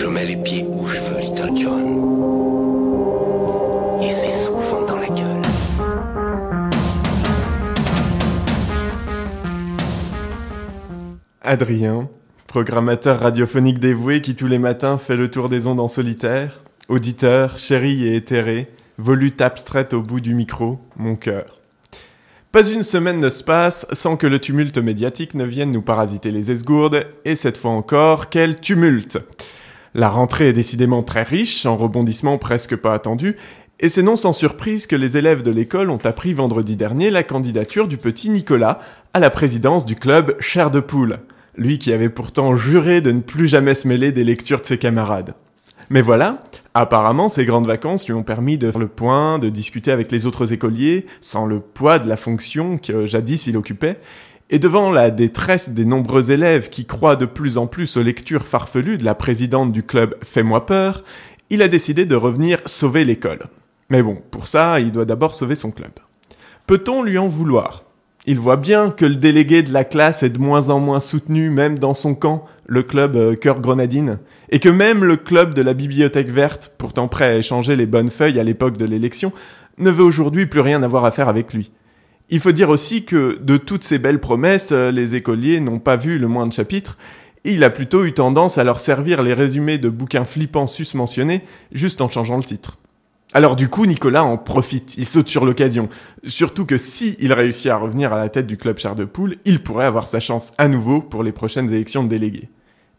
Je mets les pieds où je veux, Little John. Et c'est souvent dans la gueule. Adrien, programmateur radiophonique dévoué qui tous les matins fait le tour des ondes en solitaire, auditeur, chéri et éthéré, volute abstraite au bout du micro, mon cœur. Pas une semaine ne se passe sans que le tumulte médiatique ne vienne nous parasiter les esgourdes, et cette fois encore, quel tumulte! La rentrée est décidément très riche, en rebondissements presque pas attendus, et c'est non sans surprise que les élèves de l'école ont appris vendredi dernier la candidature du petit Nicolas à la présidence du club Chair de Poule, lui qui avait pourtant juré de ne plus jamais se mêler des lectures de ses camarades. Mais voilà, apparemment ces grandes vacances lui ont permis de faire le point, de discuter avec les autres écoliers, sans le poids de la fonction que jadis il occupait, et devant la détresse des nombreux élèves qui croient de plus en plus aux lectures farfelues de la présidente du club Fais-moi peur, il a décidé de revenir sauver l'école. Mais bon, pour ça, il doit d'abord sauver son club. Peut-on lui en vouloir ? Il voit bien que le délégué de la classe est de moins en moins soutenu, même dans son camp, le club Cœur Grenadine, et que même le club de la Bibliothèque Verte, pourtant prêt à échanger les bonnes feuilles à l'époque de l'élection, ne veut aujourd'hui plus rien avoir à faire avec lui. Il faut dire aussi que, de toutes ces belles promesses, les écoliers n'ont pas vu le moindre chapitre, et il a plutôt eu tendance à leur servir les résumés de bouquins flippants susmentionnés, juste en changeant le titre. Alors du coup, Nicolas en profite, il saute sur l'occasion. Surtout que si il réussit à revenir à la tête du club Chair de Poule, il pourrait avoir sa chance à nouveau pour les prochaines élections de délégués.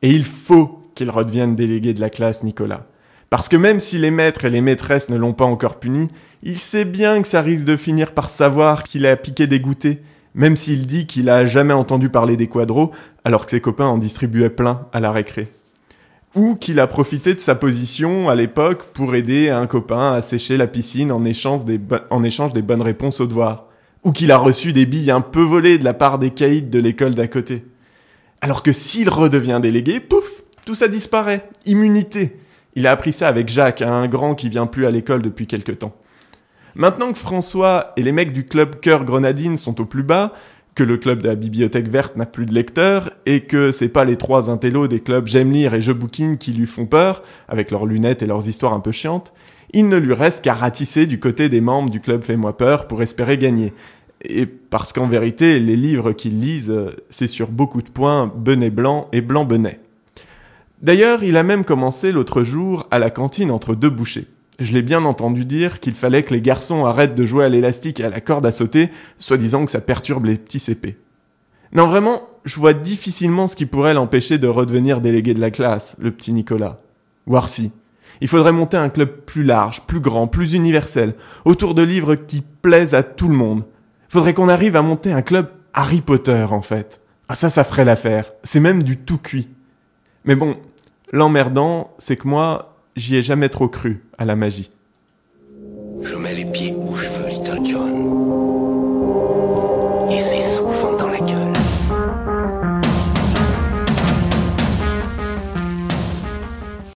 Et il faut qu'il redevienne délégué de la classe, Nicolas. Parce que même si les maîtres et les maîtresses ne l'ont pas encore puni, il sait bien que ça risque de finir par savoir qu'il a piqué des goûters, même s'il dit qu'il a jamais entendu parler des quadros, alors que ses copains en distribuaient plein à la récré. Ou qu'il a profité de sa position à l'époque pour aider un copain à sécher la piscine en échange des bonnes réponses aux devoirs. Ou qu'il a reçu des billes un peu volées de la part des caïds de l'école d'à côté. Alors que s'il redevient délégué, pouf, tout ça disparaît. Immunité. Il a appris ça avec Jacques, un grand qui vient plus à l'école depuis quelque temps. Maintenant que François et les mecs du club Cœur Grenadine sont au plus bas, que le club de la Bibliothèque Verte n'a plus de lecteurs, et que c'est pas les trois intellos des clubs J'aime lire et Je bouquine qui lui font peur, avec leurs lunettes et leurs histoires un peu chiantes, il ne lui reste qu'à ratisser du côté des membres du club Fais-moi peur pour espérer gagner. Et parce qu'en vérité, les livres qu'ils lisent, c'est sur beaucoup de points Benet Blanc et Blanc Benet. D'ailleurs, il a même commencé l'autre jour à la cantine entre deux bouchées. Je l'ai bien entendu dire qu'il fallait que les garçons arrêtent de jouer à l'élastique et à la corde à sauter, soi-disant que ça perturbe les petits CP. Non, vraiment, je vois difficilement ce qui pourrait l'empêcher de redevenir délégué de la classe, le petit Nicolas. Voire si. Il faudrait monter un club plus large, plus grand, plus universel, autour de livres qui plaisent à tout le monde. Faudrait qu'on arrive à monter un club Harry Potter, en fait. Ah ça ferait l'affaire. C'est même du tout cuit. Mais bon, l'emmerdant, c'est que moi, j'y ai jamais trop cru, à la magie.